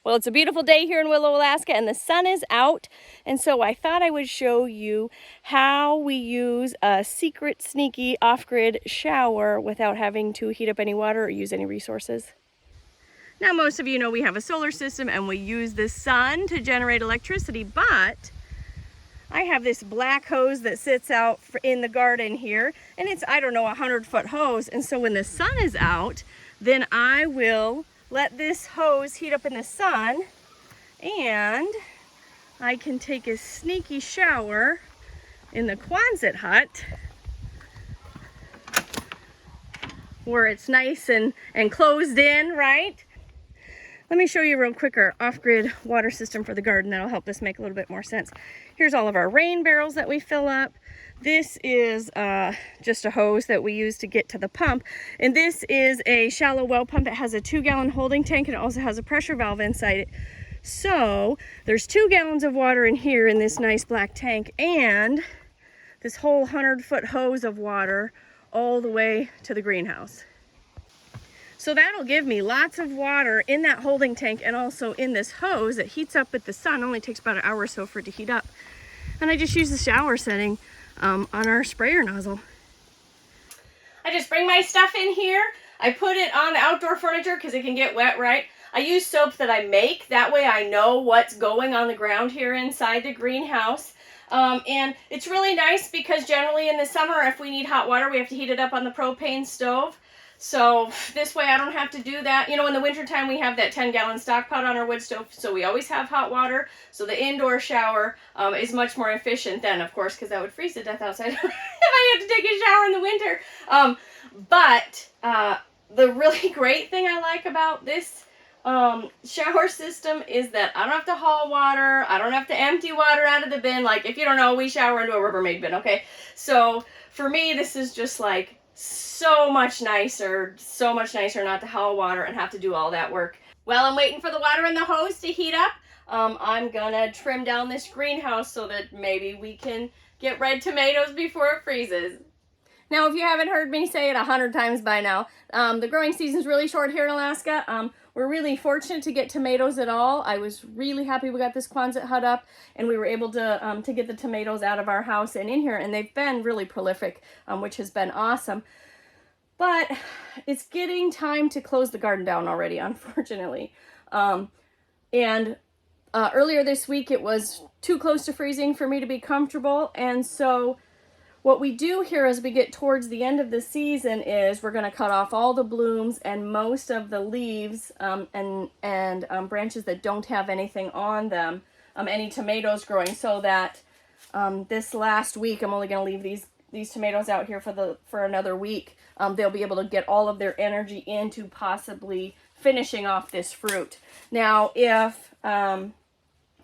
Well, it's a beautiful day here in Willow, Alaska, and the sun is out. And so I thought I would show you how we use a secret, sneaky, off-grid shower without having to heat up any water or use any resources. Now, most of you know we have a solar system and we use the sun to generate electricity, but I have this black hose that sits out in the garden here, and it's, I don't know, a 100-foot hose. And so when the sun is out, then I will let this hose heat up in the sun, and I can take a sneaky shower in the Quonset hut where it's nice and closed in, right? Let me show you real quick our off-grid water system for the garden. That'll help this make a little bit more sense. Here's all of our rain barrels that we fill up. This is just a hose that we use to get to the pump. And this is a shallow well pump. It has a 2-gallon holding tank, and it also has a pressure valve inside it. So there's 2 gallons of water in here in this nice black tank, and this whole 100-foot hose of water all the way to the greenhouse. So that'll give me lots of water in that holding tank and also in this hose that heats up with the sun. It only takes about an hour or so for it to heat up. And I just use the shower setting on our sprayer nozzle. I just bring my stuff in here. I put it on the outdoor furniture because it can get wet, right? I use soap that I make. That way I know what's going on the ground here inside the greenhouse. And it's really nice because generally in the summer, if we need hot water, we have to heat it up on the propane stove. So this way I don't have to do that. You know, in the wintertime we have that 10-gallon stock pot on our wood stove, so we always have hot water. So the indoor shower is much more efficient then, of course, because that would freeze to death outside if I had to take a shower in the winter. But the really great thing I like about this shower system is that I don't have to haul water. I don't have to empty water out of the bin. Like, if you don't know, we shower into a Rubbermaid bin, okay? So for me, this is just like so much nicer not to haul water and have to do all that work. While I'm waiting for the water in the hose to heat up, I'm gonna trim down this greenhouse so that maybe we can get red tomatoes before it freezes. Now, if you haven't heard me say it 100 times by now, the growing season's really short here in Alaska. We're really fortunate to get tomatoes at all. I was really happy we got this Quonset hut up and we were able to get the tomatoes out of our house and in here, and they've been really prolific, which has been awesome. But it's getting time to close the garden down already, unfortunately. Earlier this week it was too close to freezing for me to be comfortable, and so what we do here as we get towards the end of the season is we're going to cut off all the blooms and most of the leaves and branches that don't have anything on them, any tomatoes growing, so that this last week I'm only going to leave these tomatoes out here for another week. They'll be able to get all of their energy into possibly finishing off this fruit. Now, if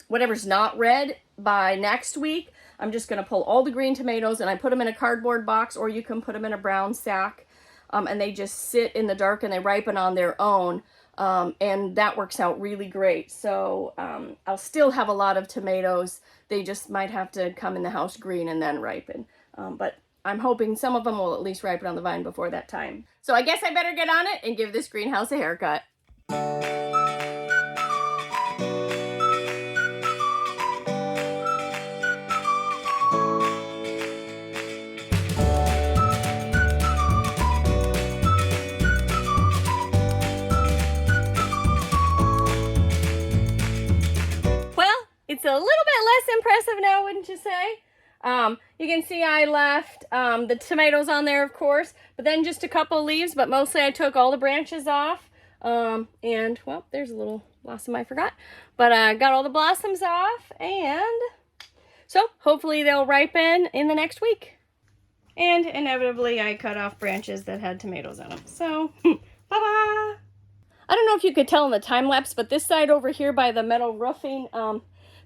whatever's not red by next week, I'm just going to pull all the green tomatoes and I put them in a cardboard box, or you can put them in a brown sack, and they just sit in the dark and they ripen on their own, and that works out really great. So I'll still have a lot of tomatoes. They just might have to come in the house green and then ripen, but I'm hoping some of them will at least ripen on the vine before that time. So I guess I better get on it and give this greenhouse a haircut. It's a little bit less impressive now, wouldn't you say? You can see I left the tomatoes on there, of course, but then just a couple leaves, but mostly I took all the branches off. And, well, there's a little blossom I forgot. But I got all the blossoms off, and so hopefully they'll ripen in the next week. And inevitably I cut off branches that had tomatoes on them. So, bye-bye! I don't know if you could tell in the time lapse, but this side over here by the metal roofing,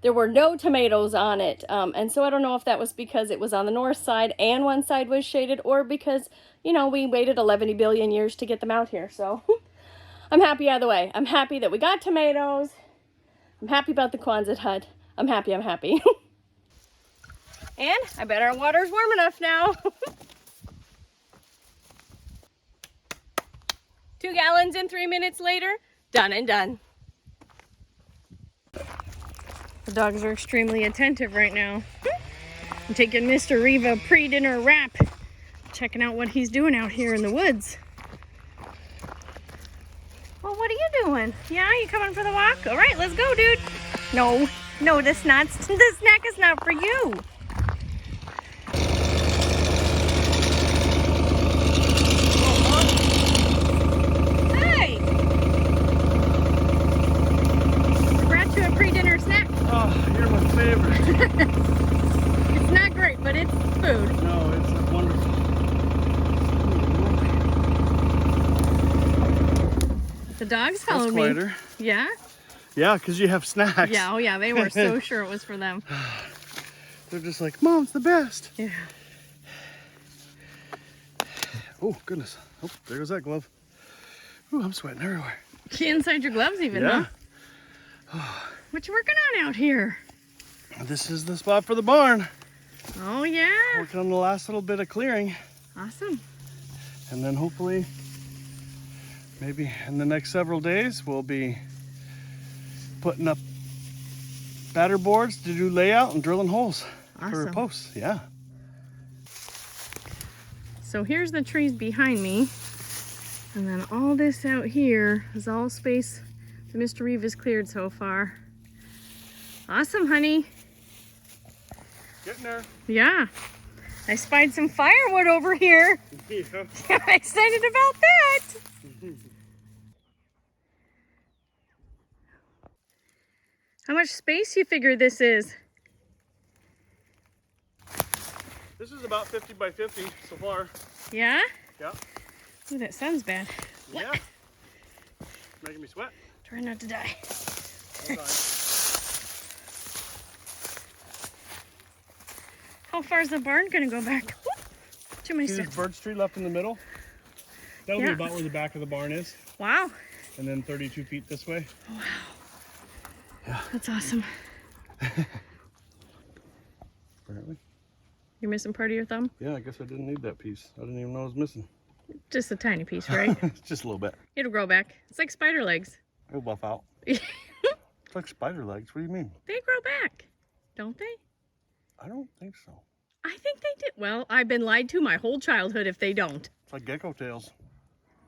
there were no tomatoes on it, and so I don't know if that was because it was on the north side and one side was shaded, or because, you know, we waited 11 billion years to get them out here. So I'm happy either way. I'm happy that we got tomatoes. I'm happy about the Quonset hut. I'm happy. And I bet our water's warm enough now. 2 gallons in 3 minutes later, done and done. The dogs are extremely attentive right now. I'm taking Mr. Reva pre-dinner wrap. Checking out what he's doing out here in the woods. Well, what are you doing? Yeah, you coming for the walk? All right, let's go, dude. No, the snack is not for you. Hey! I brought you a pre-dinner snack. Oh, you're my favorite. It's not great, but it's food. No, it's wonderful. The dogs followed me. Quieter. Yeah? Yeah, because you have snacks. Yeah, oh yeah, they were so sure it was for them. They're just like, Mom's the best. Yeah. Oh, goodness. Oh, there goes that glove. Ooh, I'm sweating everywhere. Inside your gloves even, Yeah. huh? What you working on out here? This is the spot for the barn. Oh yeah. Working on the last little bit of clearing. Awesome. And then hopefully, maybe in the next several days, we'll be putting up batter boards to do layout and drilling holes for Awesome. posts. Yeah. So here's the trees behind me. And then all this out here is all space that Mr. Reeve has cleared so far. Awesome, honey. Getting there. Yeah. I spied some firewood over here. Yeah. I'm excited about that. How much space you figure this is? This is about 50 by 50 so far. Yeah? Yeah. Ooh, that sounds bad. Yeah. Making me sweat. Try not to die. Hold on. How far is the barn gonna go back? Whoop. Too many See this steps. birch tree left in the middle? That'll Yeah. be about where the back of the barn is. Wow. And then 32 feet this way. Wow. Yeah. That's awesome. Apparently. You're missing part of your thumb? Yeah, I guess I didn't need that piece. I didn't even know it was missing. Just a tiny piece, right? Just a little bit. It'll grow back. It's like spider legs. It'll buff out. They It's like spider legs. What do you mean? grow back, don't they? I don't think so. I think they did. Well, I've been lied to my whole childhood if they don't. It's like gecko tails.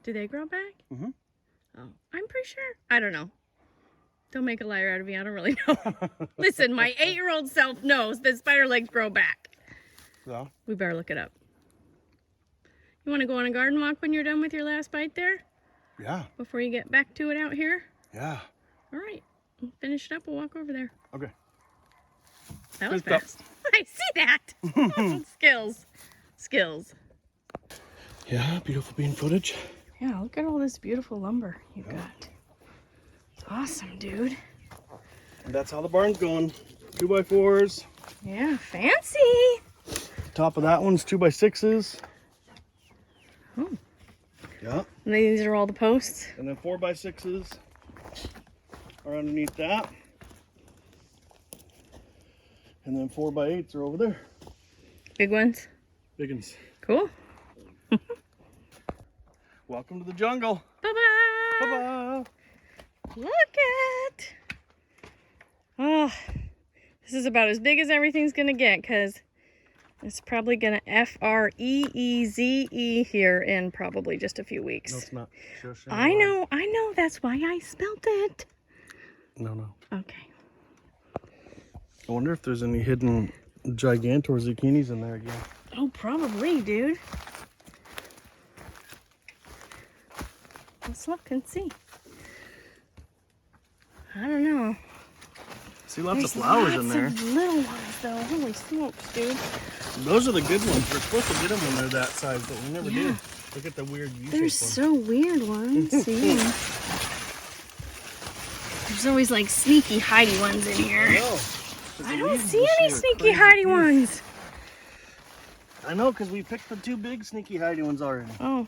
Do they grow back? Mm-hmm. Oh, I'm pretty sure. I don't know. Don't make a liar out of me. I don't really know. Listen, my 8-year-old self knows that spider legs grow back. Yeah. We better look it up. You want to go on a garden walk when you're done with your last bite there? Yeah. Before you get back to it out here? Yeah. All right. We'll finish it up. We'll walk over there. Okay. That was Good fast. I see that. Skills. Skills. Yeah, beautiful bean footage. Yeah, look at all this beautiful lumber you got. It's awesome, dude. And that's how the barn's going. 2x4s. Yeah, fancy. Top of that one's 2x6s. Oh. Yeah. And these are all the posts. And then 4x6s are underneath that. And then 4x8s are over there. Big ones. Big ones. Cool. Welcome to the jungle. Bye-bye. Bye-bye. Look at. Oh, this is about as big as everything's going to get because it's probably going to F-R-E-E-Z-E here in probably just a few weeks. No, it's not. Shush, I know. That's why I spelled it. No. Okay. I wonder if there's any hidden Gigantor zucchinis in there again. Oh, probably, dude. Let's look and see. I don't know. See lots There's of flowers lots in there. of little ones, though. Holy smokes, dude. Those are the good ones. We're supposed to get them when they're that size, but we never Yeah. do. Look at the weird U-shaped There's ones. so weird ones. See? There's always like sneaky hidey ones in here. I don't see any sneaky hidey ones. I know, because we picked the two big sneaky hidey ones already. Oh,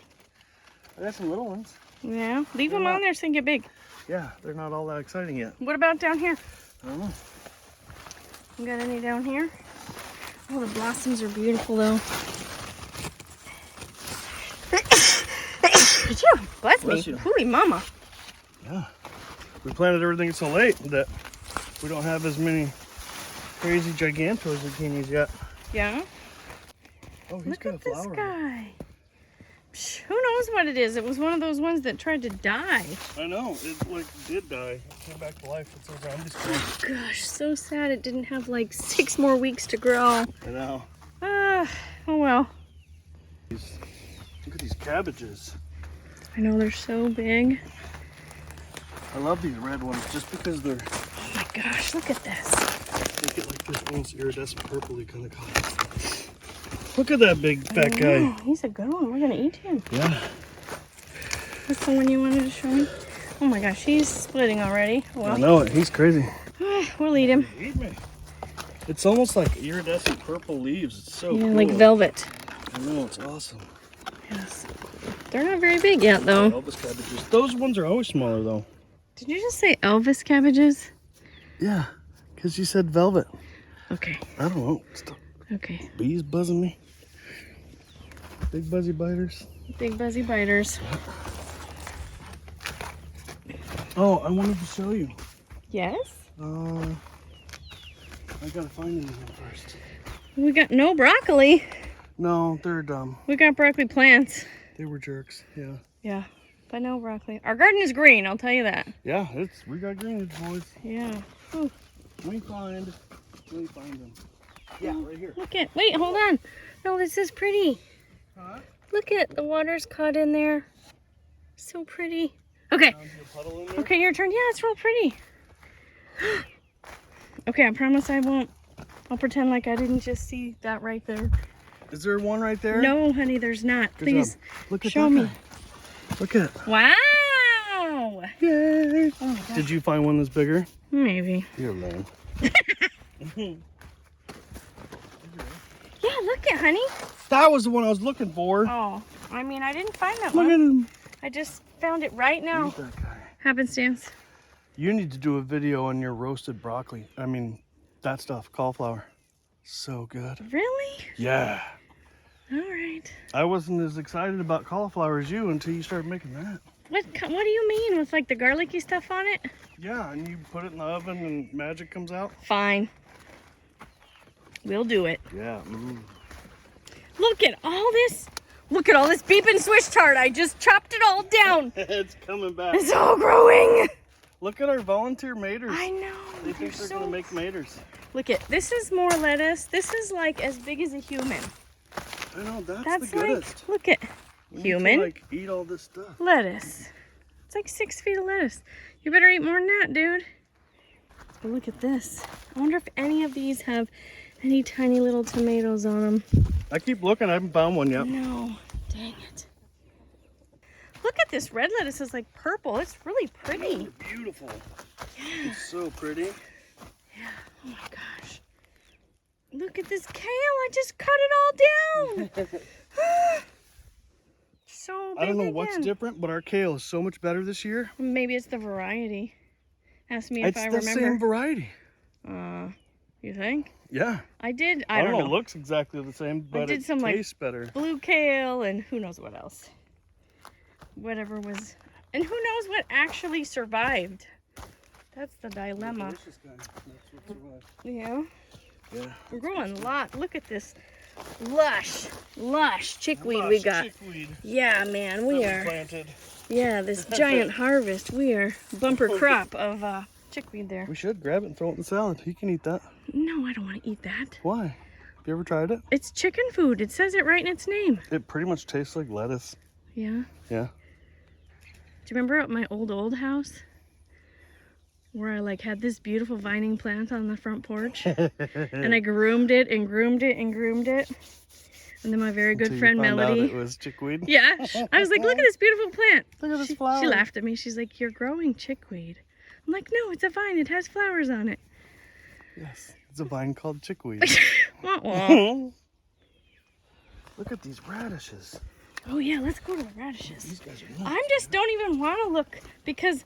I got some little ones. yeah. Leave them on there so they can get big. Yeah, they're not all that exciting yet. What about down here? I don't know. You got any down here? Oh, the blossoms are beautiful though. Bless me. Bless you. Holy mama. Yeah. We planted everything so late that we don't have as many crazy gigantor zucchinis yet. Yeah? Oh, he's Look got a at this flower. guy. Psh, who knows what it is? It was one of those ones that tried to die. I know, it like did die. It came back to life. It's a zombie squid. Gosh, so sad it didn't have like 6 more weeks to grow. I know. Ah, oh well. Look at these cabbages. I know they're so big. I love these red ones just because they're, Oh my gosh, look at this. they get like this almost iridescent purpley kind of color. Look at that big fat guy. Oh, he's a good one. We're gonna eat him. Yeah. That's the one you wanted to show me? Oh my gosh, he's splitting already. I Well, know it. He's crazy. we'll eat him. Eat me. It's almost like iridescent purple leaves. It's so Yeah, cool. like velvet. I know, it's awesome. Yes. They're not very big yet though. Elvis cabbages. Those ones are always smaller though. Did you just say Elvis cabbages? Yeah, because you said velvet. Okay. I don't know. Stop. Okay. Bees buzzing me. Big buzzy biters. Big buzzy biters. Oh, I wanted to show you. Yes? I gotta find them first. We got no broccoli. No, they're dumb. We got broccoli plants. They were jerks. Yeah. Yeah, but no broccoli. Our garden is green, I'll tell you that. Yeah, we got greens, boys. Yeah. Ooh, Let me find them. Yeah, right here. look at, wait, hold on. No, this is pretty. Huh? Look at, the water's caught in there. So pretty. Okay. Found you a puddle in there? Okay, your turn. Yeah, it's real pretty. Okay, I promise I won't. I'll pretend like I didn't just see that right there. Is there one right there? No, honey, there's not. Good Please, job. Look at show that me. guy. Look at. Wow. Yay! Oh my gosh. Did you find one that's bigger? Maybe. You're lame. Yeah, look at, honey. That was the one I was looking for. Oh, I mean, I didn't find that Look one. at him. I just found it right now. Look at that guy. Happenstance. You need to do a video on your roasted broccoli. I mean, that stuff, cauliflower. So good. Really? Yeah. All right. I wasn't as excited about cauliflower as you until you started making that. What do you mean with like the garlicky stuff on it? Yeah, and you put it in the oven and magic comes out. Fine. We'll do it. Yeah. Look at all this. Look at all this beep and swish tart. I just chopped it all down. It's coming back. It's all growing. Look at our volunteer maters. I know. They think they're gonna make maters. Look at, this is more lettuce. This is like as big as a human. I know, that's That's the like, goodest. look at We need to, human like, eat all this stuff. lettuce. It's like 6 feet of lettuce. You better eat more than that, dude. But look at this. I wonder if any of these have any tiny little tomatoes on them. I keep looking, I haven't found one yet. No, dang it. Look at this red lettuce is like purple. It's really pretty. Beautiful. Yeah. It's so pretty. Yeah. Oh my gosh. Look at this kale. I just cut it all down. So big I don't know what's again. different, but our kale is so much better this year. Maybe it's the variety. Ask me if It's I the remember. same variety. You think? Yeah. I did. I I don't don't know. It know. looks exactly the same, but did it some, like, tastes better. Blue kale and who knows what else. Whatever was. And who knows what actually survived. That's the dilemma. Delicious guy. That's what survived. Yeah. Yeah. We're growing a lot. Look at this lush chickweed we got. Chickweed Yeah, man, we that are. planted. Yeah, this giant harvest. We are bumper crop of chickweed there. We should grab it and throw it in the salad. You can eat that. No, I don't want to eat that. Why? Have you ever tried it? It's chicken food. It says it right in its name. It pretty much tastes like lettuce. Yeah. Yeah. Do you remember at my old house where I like had this beautiful vining plant on the front porch and I groomed it and groomed it and groomed it, and then my very good Until you friend found out Melody. it was chickweed. Yeah, I was like, look at this beautiful plant. Look at this She flower. laughed at me. She's like, you're growing chickweed. I'm like, no, it's a vine. It has flowers on it. Yes, it's a vine called chickweed. Wah, wah. Look at these radishes. Oh yeah, let's go to the radishes. These guys are I just don't even want to look because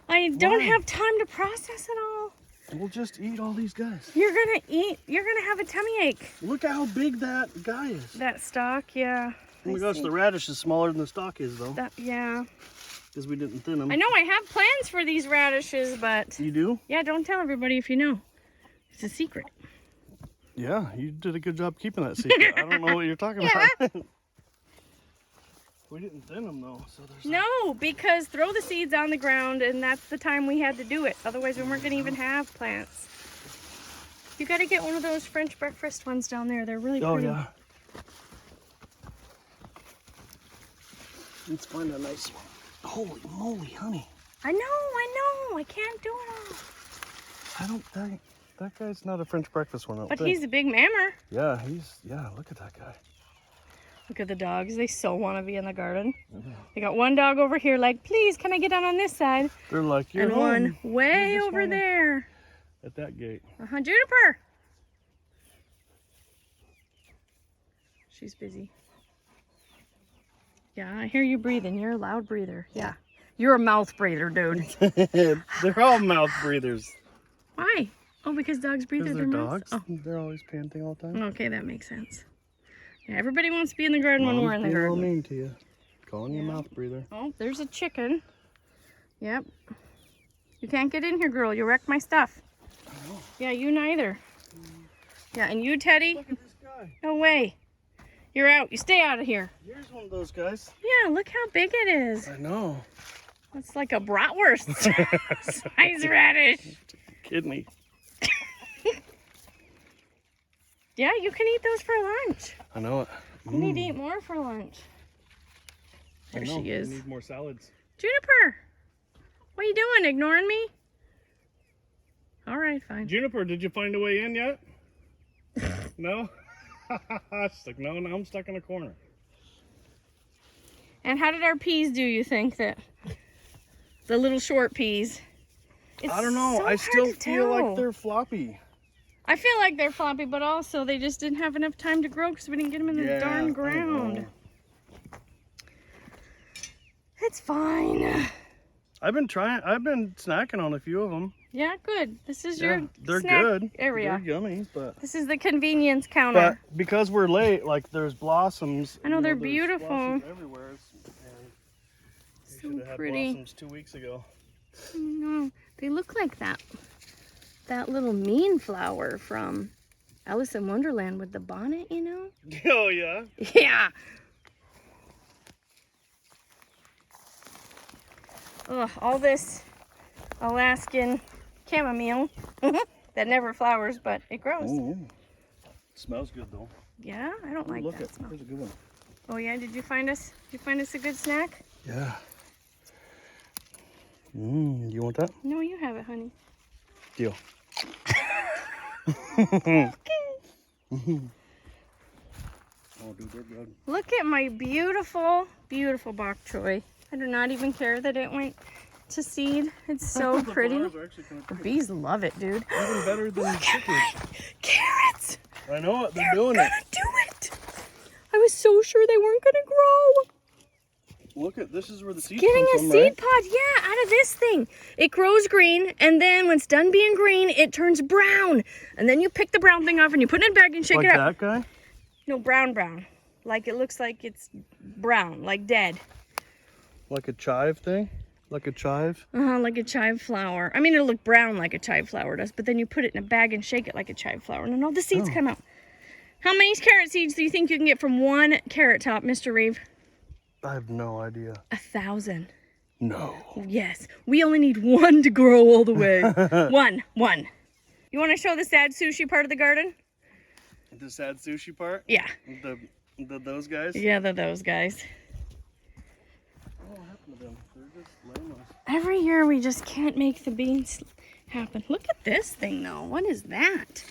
I don't Why? have time to process it all. We'll just eat all these guys. You're gonna eat. You're gonna have a tummy ache. Look at how big that guy is. That stalk, yeah. Oh my I gosh, see. the radish is smaller than the stalk is though, That, yeah. because we didn't thin them. I know I have plans for these radishes, but You do? yeah, don't tell everybody if you know. It's a secret. Yeah, you did a good job keeping that secret. I don't know what you're talking about. We didn't thin them though, so there's No, because throw the seeds on the ground, and that's the time we had to do it. Otherwise, we weren't going to even have plants. You got to get one of those French breakfast ones down there. They're really pretty. Oh yeah. Let's find a nice one. Holy moly, honey. I know. I can't do it all. I don't think that guy's not a French breakfast one. I don't But think. he's a big mammer. Yeah, look at that guy. Look at the dogs. They so want to be in the garden. They got one dog over here like, please, can I get down on this side? They're like, you're and home. one way over there. At that gate. Juniper. She's busy. Yeah, I hear you breathing. You're a loud breather. Yeah. You're a mouth breather, dude. They're all mouth breathers. Why? Oh, because dogs breathe through Because their they're mouths? dogs. Oh. They're always panting all the time. Okay, that makes sense. Yeah, everybody wants to be in the garden when we're in the Mom's being all garden. mean to you. Calling you a mouth breather. Oh, there's a chicken. Yep. You can't get in here, girl. You wrecked my stuff. Oh. Yeah, you neither. Yeah, and you, Teddy? Look at this guy. No way. You're out. You stay out of here. Here's one of those guys. Yeah, look how big it is. I know. It's like a bratwurst size radish. Kidney. Yeah, you can eat those for lunch. I know it. You need to eat more for lunch. There she is. We need more salads. Juniper, what are you doing? Ignoring me? All right, fine. Juniper, did you find a way in yet? No? She's like, no, now I'm stuck in a corner. And how did our peas do, you think? The little short peas. I don't know. So I still hard to feel like tell. they're floppy. I feel like they're floppy, but also they just didn't have enough time to grow because we didn't get them in the darn ground. It's fine. I've been snacking on a few of them. Yeah, good. This is your they're snack good. area. They're yummy, but This is the convenience counter. because we're late, like there's blossoms. I know, they're there's beautiful. blossoms everywhere. And we So should have had pretty. blossoms 2 weeks ago. No, they look like that little mean flower from Alice in Wonderland with the bonnet, you know? Oh yeah. Yeah. Ugh, all this Alaskan chamomile that never flowers, but it grows. Ooh. Smells good though. Yeah, I don't like Look that at smell. here's a good one. Oh yeah, did you find us a good snack? Yeah. You want that? No, you have it, honey. Deal. Okay. Oh, dude, they're good. Look at my beautiful, beautiful bok choy. I do not even care that it went to seed. It's so The pretty. flowers are actually kinda The pretty. bees love it, dude. Even better than Look at my chickens. carrots. I know it. They're They're doing gonna it. do it. I was so sure they weren't gonna grow. Look at this is where the seeds Getting come a from, seed right? pod, yeah, out of this thing. It grows green, and then when it's done being green, it turns brown. And then you pick the brown thing off and you put it in a bag and shake Like it up. that guy? No, brown. Like it looks like it's brown, like dead. Like a chive thing? Like a chive? Like a chive flower. I mean, it'll look brown like a chive flower does, but then you put it in a bag and shake it like a chive flower, and then all the seeds come out. How many carrot seeds do you think you can get from one carrot top, Mr. Reeve? I have no idea. 1,000. No. Yes. We only need one to grow all the way. One. You want to show the sad sushi part of the garden? The sad sushi part? Yeah. Those guys? Yeah, those guys. What happened to them? They're just lame. Every year we just can't make the beans happen. Look at this thing though. What is that?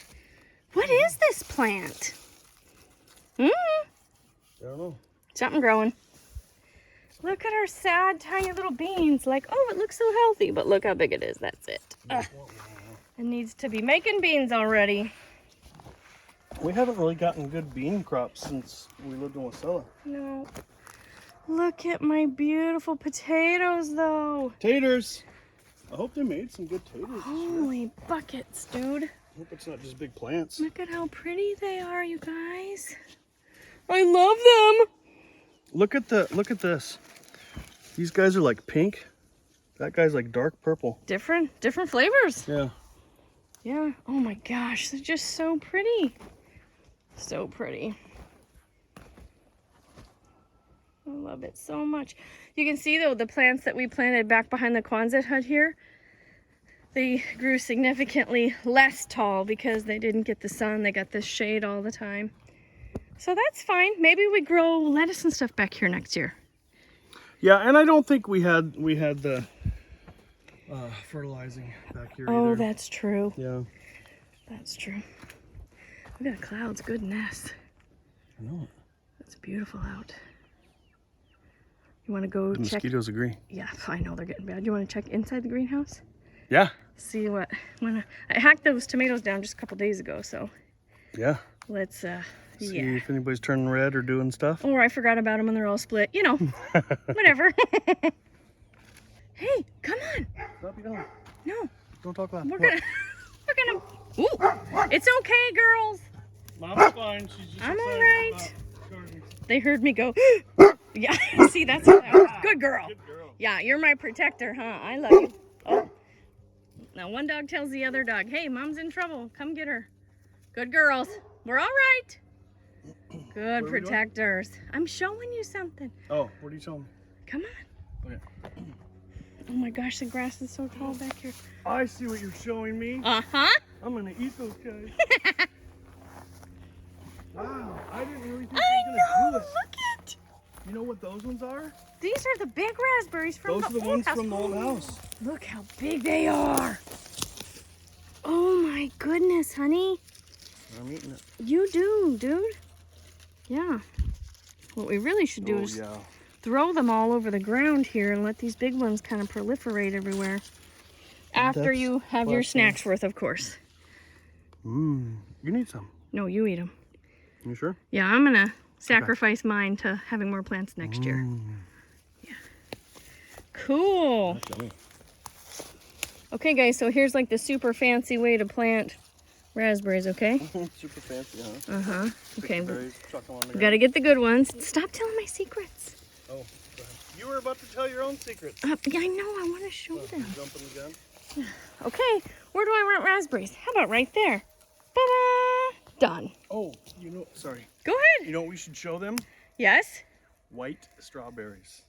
What is this plant? I don't know. Something growing. Look at our sad tiny little beans. Like, oh, it looks so healthy, but look how big it is. That's it. It needs to be making beans already. We haven't really gotten good bean crops since we lived in Wasilla. No. Look at my beautiful potatoes though. Taters! I hope they made some good taters this year. Holy buckets, dude. I hope it's not just big plants. Look at how pretty they are, you guys. I love them. Look at this. These guys are like pink. That guy's like dark purple. Different flavors. Yeah. Yeah. Oh my gosh, they're just so pretty. So pretty. I love it so much. You can see though the plants that we planted back behind the Quonset hut here, they grew significantly less tall because they didn't get the sun. They got this shade all the time. So that's fine. Maybe we grow lettuce and stuff back here next year. Yeah, and I don't think we had the fertilizing back here Oh, either. that's true. Yeah. That's true. Look at the clouds. Goodness. I know it. It's beautiful out. You want to go The check? mosquitoes agree. Yeah, I know they're getting bad. You want to check inside the greenhouse? Yeah. See what? I hacked those tomatoes down just a couple days ago, so Yeah. let's See yeah. if anybody's turning red or doing stuff. Or I forgot about them and they're all split. You know, whatever. Hey, come on. Stop, you don't. No, Don't talk loud. we're gonna. Ooh, it's okay, girls. Mom's fine. She's just I'm all excited right. about gardens. They heard me go. Yeah, see, that's how that was. Good girl. Good girl. Yeah, you're my protector, huh? I love you. Oh, now one dog tells the other dog, "Hey, mom's in trouble. Come get her." Good girls. We're all right. Good protectors. I'm showing you something. Oh, what are you showing me? Come on. Okay. Oh my gosh, the grass is so tall back here. I see what you're showing me. Uh-huh. I'm gonna eat those guys. Wow, I didn't really think I they were know. gonna do this. Look at. You know what those ones are? These are the big raspberries from Those are the old ones house. from the old house. Look how big they are. Oh my goodness, honey. I'm eating it. You do, dude. Yeah. What we really should do is yeah. throw them all over the ground here and let these big ones kind of proliferate everywhere. After That's you have your awesome. snacks worth, of course. You need some. No, you eat them. You sure? Yeah, I'm going to sacrifice mine to having more plants next year. Yeah. Cool. That's yummy. Okay, guys, so here's like the super fancy way to plant raspberries, okay? Super fancy, huh? Uh-huh. Okay, Berries, chuck them on the we ground. gotta get the good ones. Stop telling my secrets. Oh, go ahead. You were about to tell your own secrets. Yeah, I know, I want to show them. Jumping the gun. Okay, where do I want raspberries? How about right there? Ta-da! Done. Oh, you know, sorry. Go ahead. You know what we should show them? Yes? White strawberries.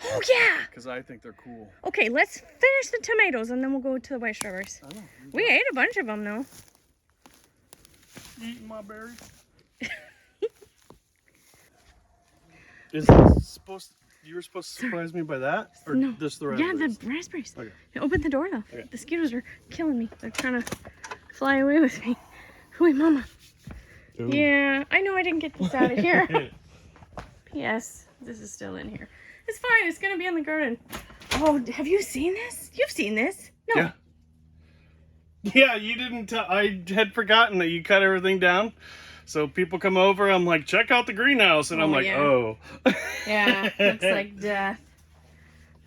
Oh, yeah. Because I think they're cool. Okay, let's finish the tomatoes and then we'll go to the white strawberries. I know. We ate a bunch of them, though. Eating my berries. Is this supposed? You were supposed to surprise me by that, or No. just the Yeah, raspberries? the raspberries. Okay. Open the door, though. Okay. The mosquitoes are killing me. They're trying to fly away with me. Hooey, mama. Ooh. Yeah, I know I didn't get this out of here. Yes, this is still in here. It's fine. It's going to be in the garden. Oh, have you seen this? You've seen this. No. Yeah. Yeah, you didn't tell. I had forgotten that you cut everything down. So people come over, I'm like, check out the greenhouse. And I'm Oh, like, yeah. oh. Yeah, looks like death.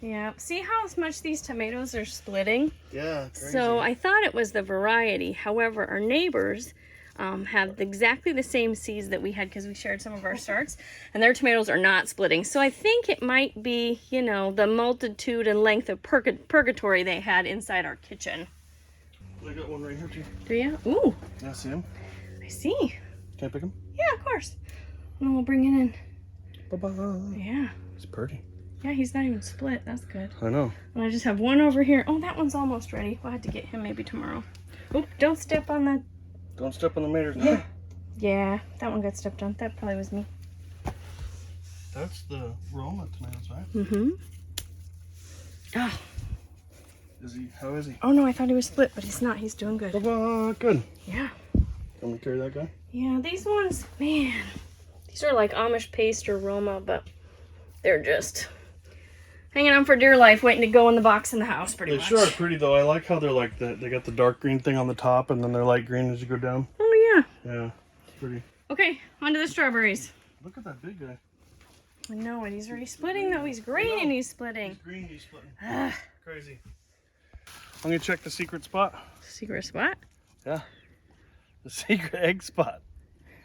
Yeah. See how much these tomatoes are splitting? Yeah, crazy. So I thought it was the variety. However, our neighbors have exactly the same seeds that we had because we shared some of our starts, and their tomatoes are not splitting. So I think it might be, you know, the multitude and length of purgatory they had inside our kitchen. I got one right here too. Do you? Ooh, Yeah, see him? I see. Can I pick him? Yeah, of course. And we'll bring it in. Bye-bye. Yeah. It's pretty. Yeah, he's not even split. That's good. I know. And I just have one over here. Oh, that one's almost ready. We'll have to get him maybe tomorrow. Oh, don't step on that. Don't step on the tomatoes. Yeah. Yeah, that one got stepped on. That probably was me. That's the Roma tomatoes, right? Mm-hmm. Oh. Is he? How is he? Oh, no, I thought he was split, but he's not. He's doing good. Bye-bye. Good. Yeah. Can we carry that guy? Yeah, these ones, man. These are like Amish paste or Roma, but they're just hanging on for dear life, waiting to go in the box in the house, pretty They much. sure are pretty, though. I like how they're like, they got the dark green thing on the top, and then they're light green as you go down. Oh, yeah. Yeah, it's pretty. Okay, on to the strawberries. Look at that big guy. I know it. He's already splitting, though. He's green and he's splitting. He's green, he's splitting. Ugh. Crazy. I'm going to check the secret spot. Secret spot? Yeah. The secret egg spot.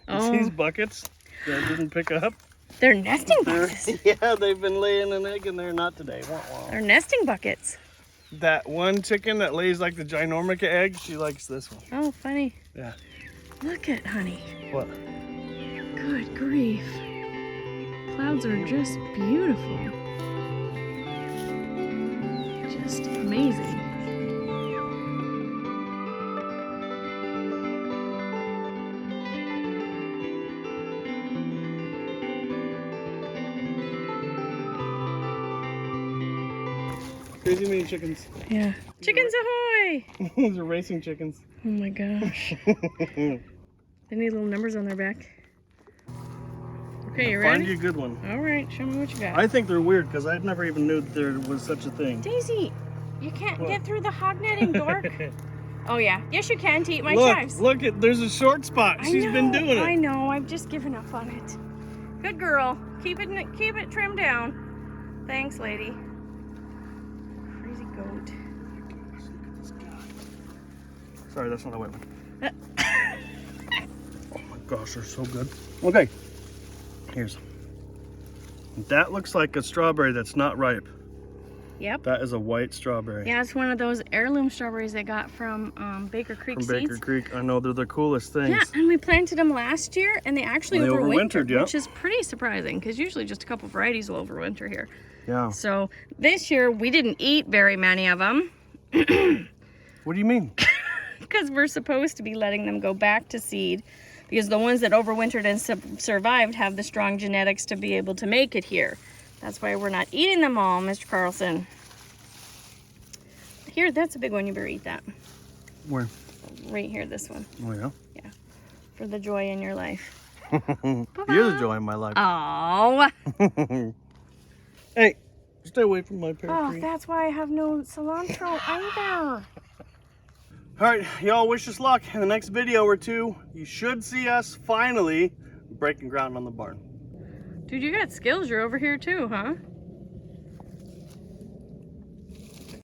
You Oh. see these buckets that I didn't pick up? They're nesting boxes. Yeah, they've been laying an egg in there. Not today. Wah, wah. They're nesting buckets. That one chicken that lays like the ginormic egg, she likes this one. Oh, funny. Yeah. Look at honey. What? Good grief. Clouds are just beautiful. Just amazing. Crazy many chickens. Yeah. Chickens ahoy! These are racing chickens. Oh my gosh. They need little numbers on their back. Okay, you ready? Find you a good one. All right, show me what you got. I think they're weird because I never even knew that there was such a thing. Daisy, you can't What? get through the hog netting, dork. Oh yeah, yes you can to eat my Look, chives. look, there's a short spot. She's been doing it. I know, I've just given up on it. Good girl. Keep it trimmed down. Thanks, lady. Crazy goat. Sorry, that's not a wet one. Oh my gosh, they're so good. Okay, here's. That looks like a strawberry that's not ripe. Yep. That is a white strawberry. Yeah, it's one of those heirloom strawberries I got from Baker Creek From Seeds. Baker Creek. I know they're the coolest things. Yeah, and we planted them last year, and they actually overwintered, yeah. which is pretty surprising because usually just a couple varieties will overwinter here. Yeah. So this year we didn't eat very many of them. What do you mean? Because we're supposed to be letting them go back to seed, because the ones that overwintered and survived have the strong genetics to be able to make it here. That's why we're not eating them all, Mr. Carlson. Here, that's a big one. You better eat that. Where? Right here, this one. Oh yeah. Yeah. For the joy in your life. You're the joy in my life. Oh. Hey, stay away from my pear Oh, tree. that's why I have no cilantro either. All right, y'all wish us luck. In the next video or two, you should see us finally breaking ground on the barn. Dude, you got skills. You're over here too, huh?